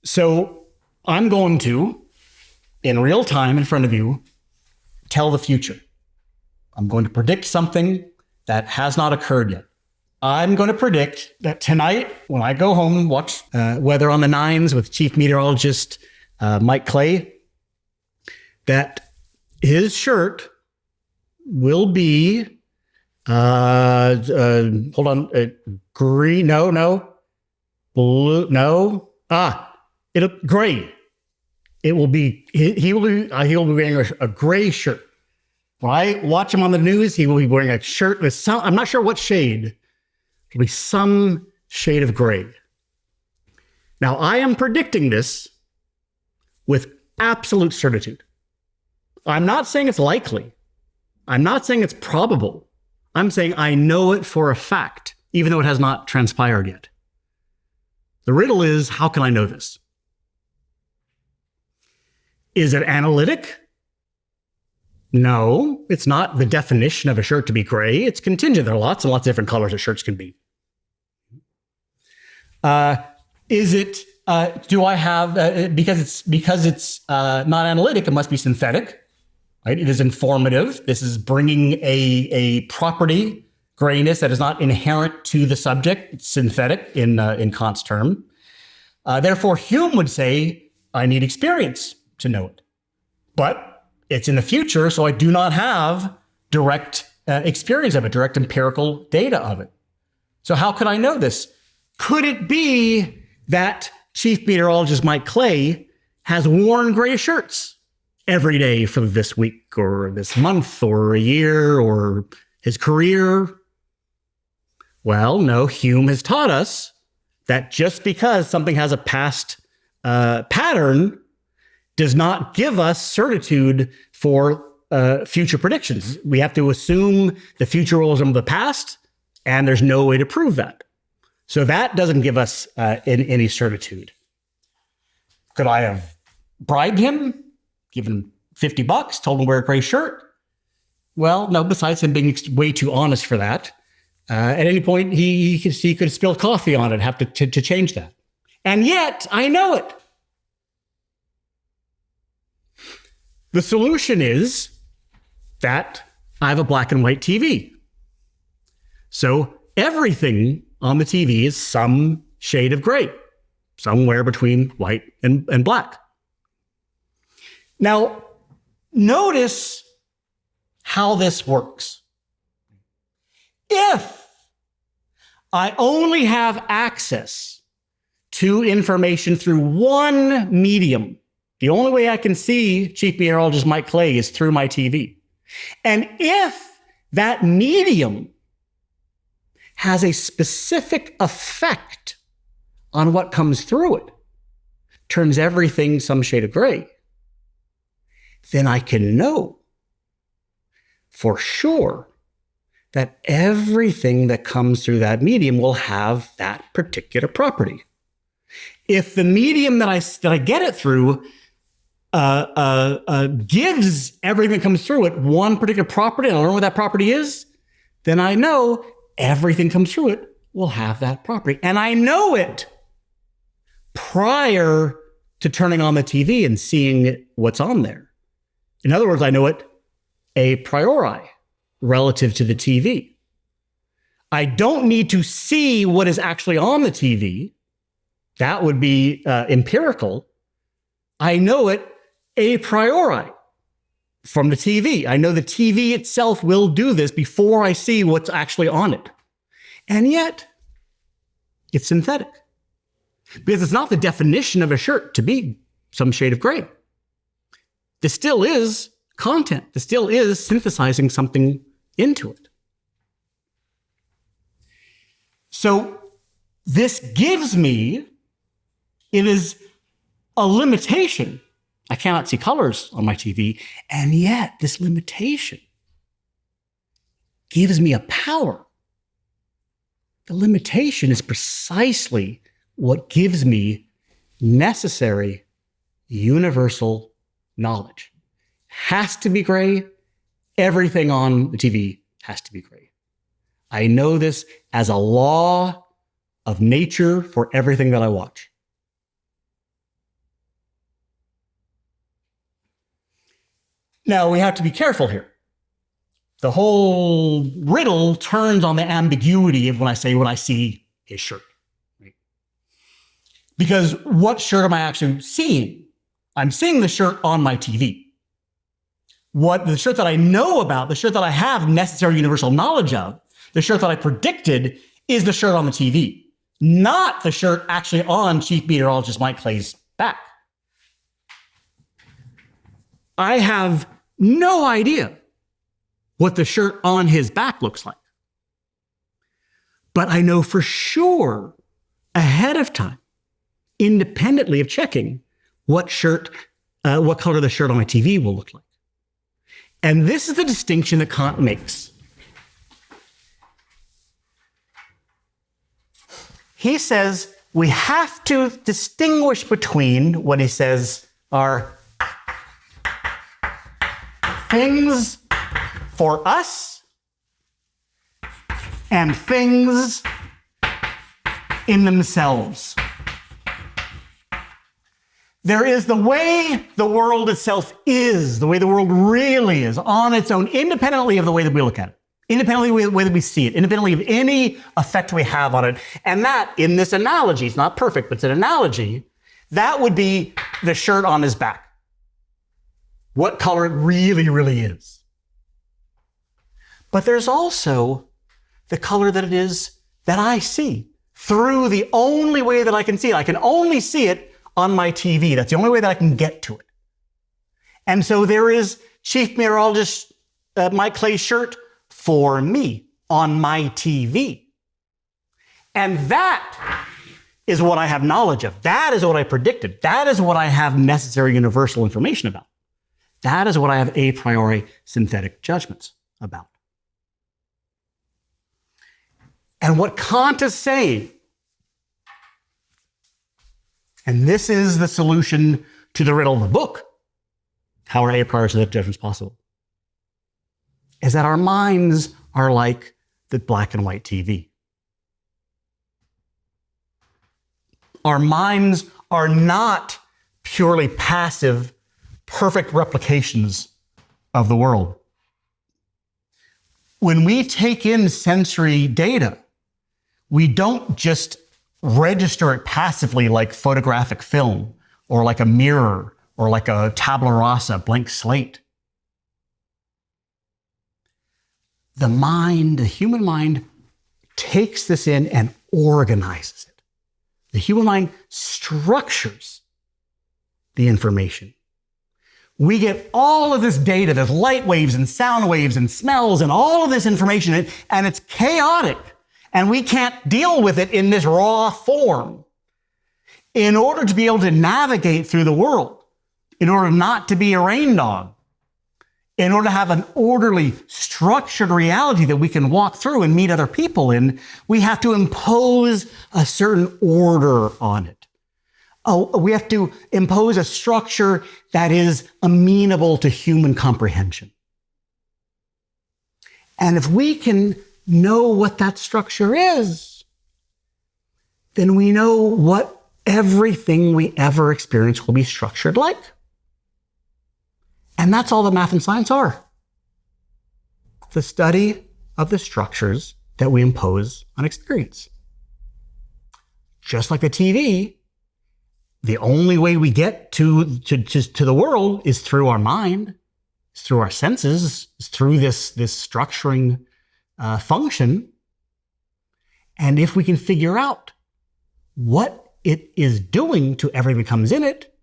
So I'm going to, in real time in front of you, tell the future. I'm going to predict something that has not occurred yet. I'm going to predict that tonight, when I go home and watch Weather on the Nines with Chief Meteorologist Mike Clay, that his shirt will be, green, blue, it'll gray. It will be, he will be wearing a gray shirt. When I watch him on the news, he will be wearing a shirt with some, I'm not sure what shade. It'll be some shade of gray. Now, I am predicting this with absolute certitude. I'm not saying it's likely. I'm not saying it's probable. I'm saying I know it for a fact, even though it has not transpired yet. The riddle is, how can I know this? Is it analytic? No, it's not the definition of a shirt to be gray. It's contingent. There are lots and lots of different colors that shirts can be. Is it, do I have, because it's not analytic, it must be synthetic, right? It is informative. This is bringing a property, grayness, that is not inherent to the subject. It's synthetic in Kant's term. Therefore, Hume would say, I need experience to know it. But it's in the future, so I do not have direct experience of it, direct empirical data of it. So how could I know this? Could it be that Chief Meteorologist Mike Clay has worn gray shirts every day for this week or this month or a year or his career? Well, no, Hume has taught us that just because something has a past pattern does not give us certitude for future predictions. We have to assume the future will resemble the past, and there's no way to prove that. So that doesn't give us any certitude. Could I have bribed him, given him $50, told him to wear a gray shirt? Well, no, besides him being way too honest for that. At any point, he could spill coffee on it, have to change that. And yet, I know it. The solution is that I have a black and white TV. So everything on the TV is some shade of gray, somewhere between white and black. Now, notice how this works. If I only have access to information through one medium, the only way I can see Chief Meteorologist Mike Clay is through my TV. And if that medium has a specific effect on what comes through it, turns everything some shade of gray, then I can know for sure that everything that comes through that medium will have that particular property. If the medium that I get it through gives everything that comes through it one particular property, and I learn what that property is, then I know everything comes through it will have that property. And I know it prior to turning on the TV and seeing what's on there. In other words, I know it a priori relative to the TV. I don't need to see what is actually on the TV. That would be empirical. I know it a priori from the TV. I know the TV itself will do this before I see what's actually on it. And yet, it's synthetic. Because it's not the definition of a shirt to be some shade of gray. This still is content. This still is synthesizing something into it. So this gives me, it is a limitation. I cannot see colors on my TV, and yet this limitation gives me a power. The limitation is precisely what gives me necessary universal knowledge. Has to be gray. Everything on the TV has to be gray. I know this as a law of nature for everything that I watch. Now, we have to be careful here. The whole riddle turns on the ambiguity of when I say when I see his shirt. Right? Because what shirt am I actually seeing? I'm seeing the shirt on my TV. What the shirt that I know about, the shirt that I have necessary universal knowledge of, the shirt that I predicted is the shirt on the TV, not the shirt actually on Chief Meteorologist Mike Clay's back. I have no idea what the shirt on his back looks like. But I know for sure ahead of time, independently of checking, what color the shirt on my TV will look like. And this is the distinction that Kant makes. He says we have to distinguish between what he says are things for us and things in themselves. There is the way the world itself is, the way the world really is, on its own, independently of the way that we look at it, independently of the way that we see it, independently of any effect we have on it. And that, in this analogy, it's not perfect, but it's an analogy, that would be the shirt on his back. What color it really, really is. But there's also the color that it is that I see through the only way that I can see it. I can only see it on my TV. That's the only way that I can get to it. And so there is Chief Meteorologist Mike Clay's shirt for me on my TV. And that is what I have knowledge of. That is what I predicted. That is what I have necessary universal information about. That is what I have a priori synthetic judgments about. And what Kant is saying, and this is the solution to the riddle of the book, how are a priori synthetic judgments possible, is that our minds are like the black and white TV. Our minds are not purely passive, perfect replications of the world. When we take in sensory data, we don't just register it passively like photographic film or like a mirror or like a tabula rasa, blank slate. The mind, the human mind, takes this in and organizes it. The human mind structures the information. We get all of this data, there's light waves and sound waves and smells and all of this information, and it's chaotic. And we can't deal with it in this raw form. In order to be able to navigate through the world, in order not to be a rain dog, in order to have an orderly, structured reality that we can walk through and meet other people in, we have to impose a certain order on it. We have to impose a structure that is amenable to human comprehension. And if we can know what that structure is, then we know what everything we ever experience will be structured like. And that's all that math and science are. The study of the structures that we impose on experience. Just like the TV, the only way we get to the world is through our mind, is through our senses, is through this structuring function. And if we can figure out what it is doing to everything that comes in it,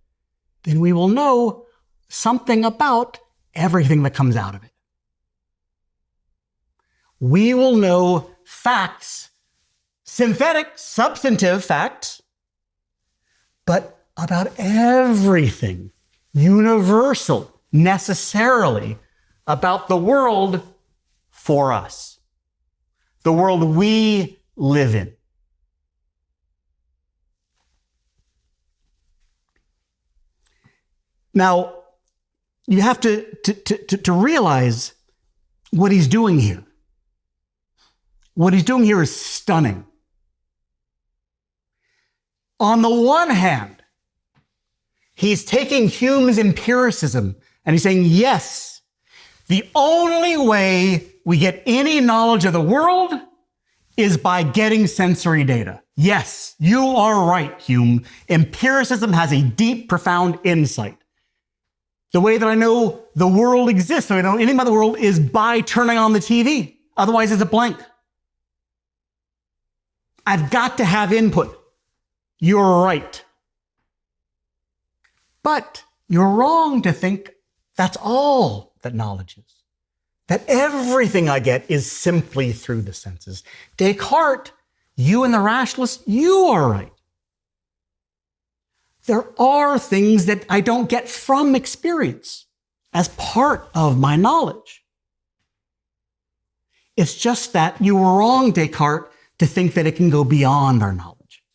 then we will know something about everything that comes out of it. We will know facts, synthetic, substantive facts, but about everything, universal, necessarily, about the world for us. The world we live in. Now, you have to realize what he's doing here. What he's doing here is stunning. On the one hand, he's taking Hume's empiricism And he's saying, yes, the only way we get any knowledge of the world is by getting sensory data. Yes, you are right, Hume. Empiricism has a deep, profound insight. The way that I know the world exists, the way I know anything about the world, is by turning on the TV. Otherwise, it's a blank. I've got to have input. You're right. But you're wrong to think that's all that knowledge is. That everything I get is simply through the senses. Descartes, you and the rationalist, you are right. There are things that I don't get from experience as part of my knowledge. It's just that you were wrong, Descartes, to think that it can go beyond our knowledge.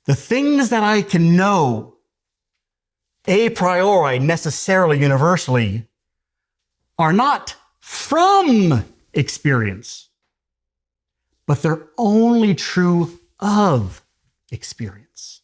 The things that I can know a priori, necessarily, universally, are not from experience, but they're only true of experience.